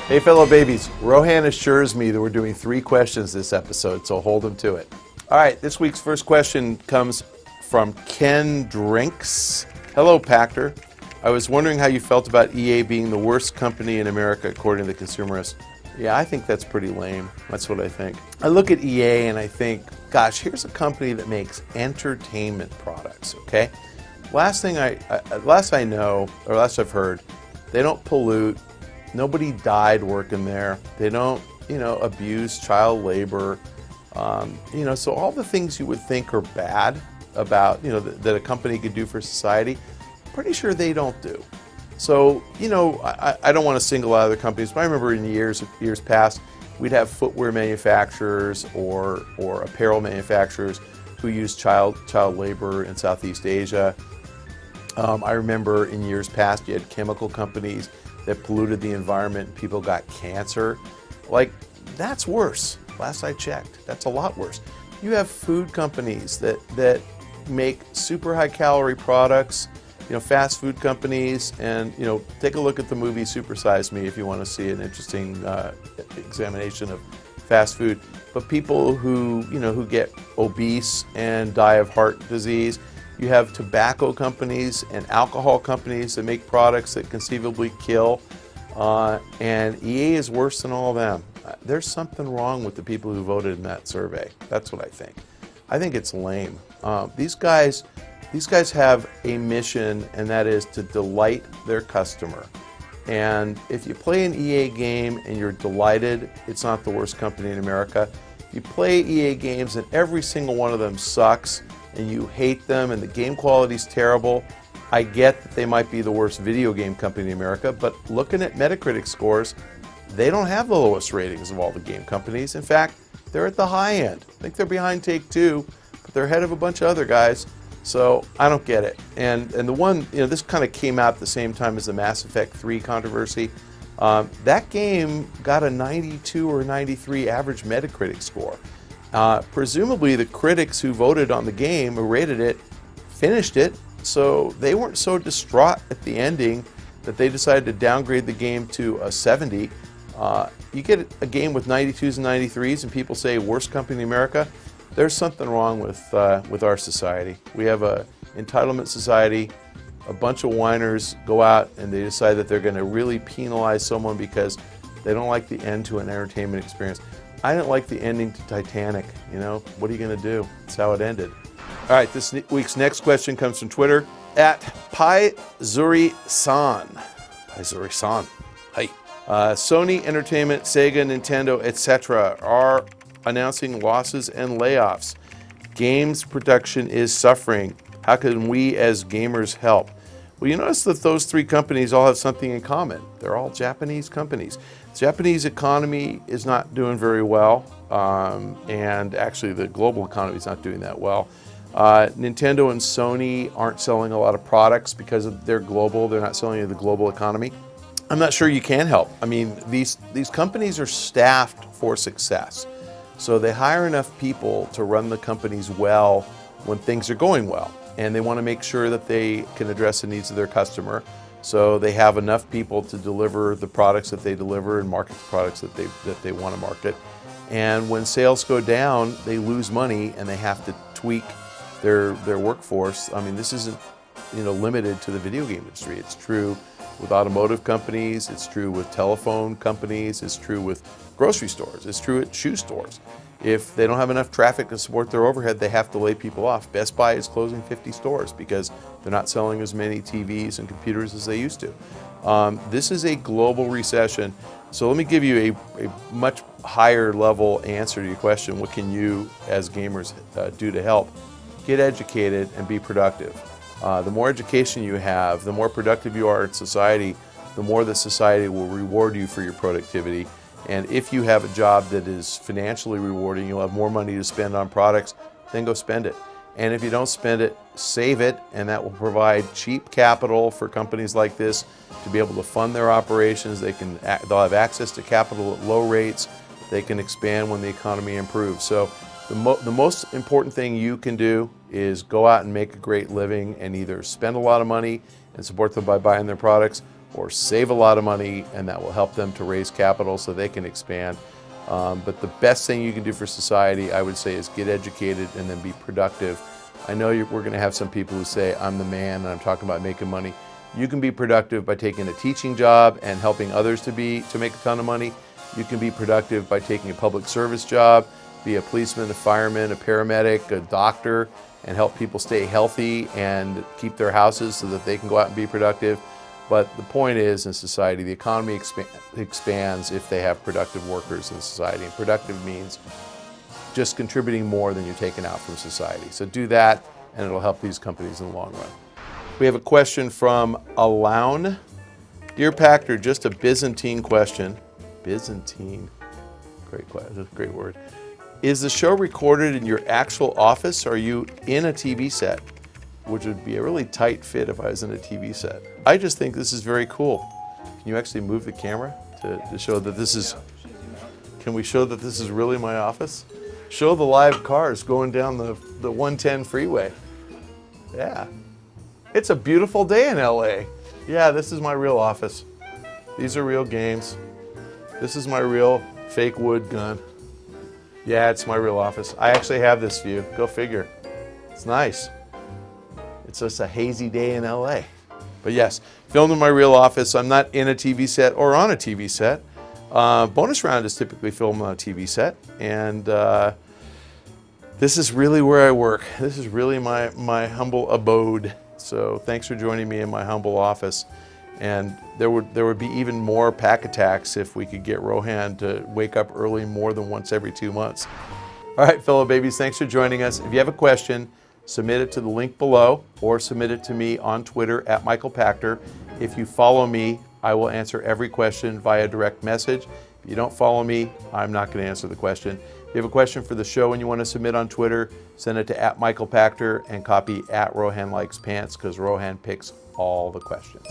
Hey fellow babies, Rohan assures me that we're doing 3 questions this episode, so hold him to it. All right, this week's first question comes from Ken Drinks. Hello, Pactor. I was wondering how you felt about EA being the worst company in America according to the Consumerist. Yeah, I think that's pretty lame. That's what I think. I look at EA and I think, gosh, here's a company that makes entertainment products, okay? Last I know, or last I've heard, they don't pollute. Nobody died working there. They don't, abuse child labor. So all the things you would think are bad about, that a company could do for society, pretty sure they don't do. So, I don't want to single out other companies, but I remember in years past, we'd have footwear manufacturers or apparel manufacturers who used child labor in Southeast Asia. I remember in years past, you had chemical companies that polluted the environment and people got cancer. Like, that's worse. Last I checked, that's a lot worse. You have food companies that make super high calorie products, fast food companies, and take a look at the movie Super Size Me if you want to see an interesting examination of fast food. But people who get obese and die of heart disease. You have tobacco companies and alcohol companies that make products that conceivably kill, and EA is worse than all of them. There's something wrong with the people who voted in that survey. That's what I think. I think it's lame. These guys have a mission, and that is to delight their customer. And if you play an EA game and you're delighted, it's not the worst company in America. You play EA games and every single one of them sucks, and you hate them and the game quality is terrible. I get that they might be the worst video game company in America, but looking at Metacritic scores, they don't have the lowest ratings of all the game companies. In fact, they're at the high end. I think they're behind Take-Two, but they're ahead of a bunch of other guys. So I don't get it. And the one, this kind of came out at the same time as the Mass Effect 3 controversy. That game got a 92 or 93 average Metacritic score. Presumably the critics who voted on the game, who rated it, finished it, so they weren't so distraught at the ending that they decided to downgrade the game to a 70. You get a game with 92s and 93s and people say worst company in America, there's something wrong with our society. We have a entitlement society. A bunch of whiners go out and they decide that they're going to really penalize someone because they don't like the end to an entertainment experience. I didn't like the ending to Titanic, What are you going to do? That's how it ended. All right, this week's next question comes from Twitter at Paizuri-san. Paizuri-san. Hi. Sony Entertainment, Sega, Nintendo, etc. are announcing losses and layoffs. Games production is suffering. How can we as gamers help? Well, you notice that those 3 companies all have something in common. They're all Japanese companies. The Japanese economy is not doing very well, and actually the global economy is not doing that well. Nintendo and Sony aren't selling a lot of products because they're global. They're not selling to the global economy. I'm not sure you can help. I mean, these companies are staffed for success. So they hire enough people to run the companies well when things are going well. And they want to make sure that they can address the needs of their customer. So they have enough people to deliver the products that they deliver and market the products that they want to market. And when sales go down, they lose money and they have to tweak their workforce. I mean, this isn't limited to the video game industry. It's true with automotive companies, it's true with telephone companies, it's true with grocery stores, it's true at shoe stores. If they don't have enough traffic to support their overhead, they have to lay people off. Best Buy is closing 50 stores because they're not selling as many TVs and computers as they used to. This is a global recession. So let me give you a much higher level answer to your question. What can you as gamers do to help? Get educated and be productive. The more education you have, the more productive you are in society, the more the society will reward you for your productivity. And if you have a job that is financially rewarding, you'll have more money to spend on products, then go spend it. And if you don't spend it, save it, and that will provide cheap capital for companies like this to be able to fund their operations. They'll have access to capital at low rates. They can expand when the economy improves. So the most important thing you can do is go out and make a great living and either spend a lot of money and support them by buying their products, or save a lot of money, and that will help them to raise capital so they can expand. But the best thing you can do for society, I would say, is get educated and then be productive. I know we're going to have some people who say, I'm the man and I'm talking about making money. You can be productive by taking a teaching job and helping others to make a ton of money. You can be productive by taking a public service job, be a policeman, a fireman, a paramedic, a doctor, and help people stay healthy and keep their houses so that they can go out and be productive. But the point is, in society, the economy expands if they have productive workers in society. And productive means just contributing more than you're taking out from society. So do that, and it'll help these companies in the long run. We have a question from Alaun. Dear Pachter, just a Byzantine question. Byzantine, great word. Is the show recorded in your actual office, or are you in a TV set? Which would be a really tight fit if I was in a TV set. I just think this is very cool. Can you actually move the camera to show that this is, can we show that this is really my office? Show the live cars going down the 110 freeway. Yeah. It's a beautiful day in LA. Yeah, this is my real office. These are real games. This is my real fake wood gun. Yeah, it's my real office. I actually have this view. Go figure. It's nice. It's just a hazy day in LA. But yes, filmed in my real office. I'm not in a TV set or on a TV set. Bonus round is typically filmed on a TV set. And this is really where I work. This is really my humble abode. So thanks for joining me in my humble office. And there would be even more Pach-Attacks if we could get Rohan to wake up early more than once every 2 months. All right, fellow babies, thanks for joining us. If you have a question, submit it to the link below or submit it to me on Twitter at Michael Pachter. If you follow me, I will answer every question via direct message. If you don't follow me, I'm not going to answer the question. If you have a question for the show and you want to submit on Twitter, send it to @Michael Pachter and copy @RohanLikesPants, because Rohan picks all the questions.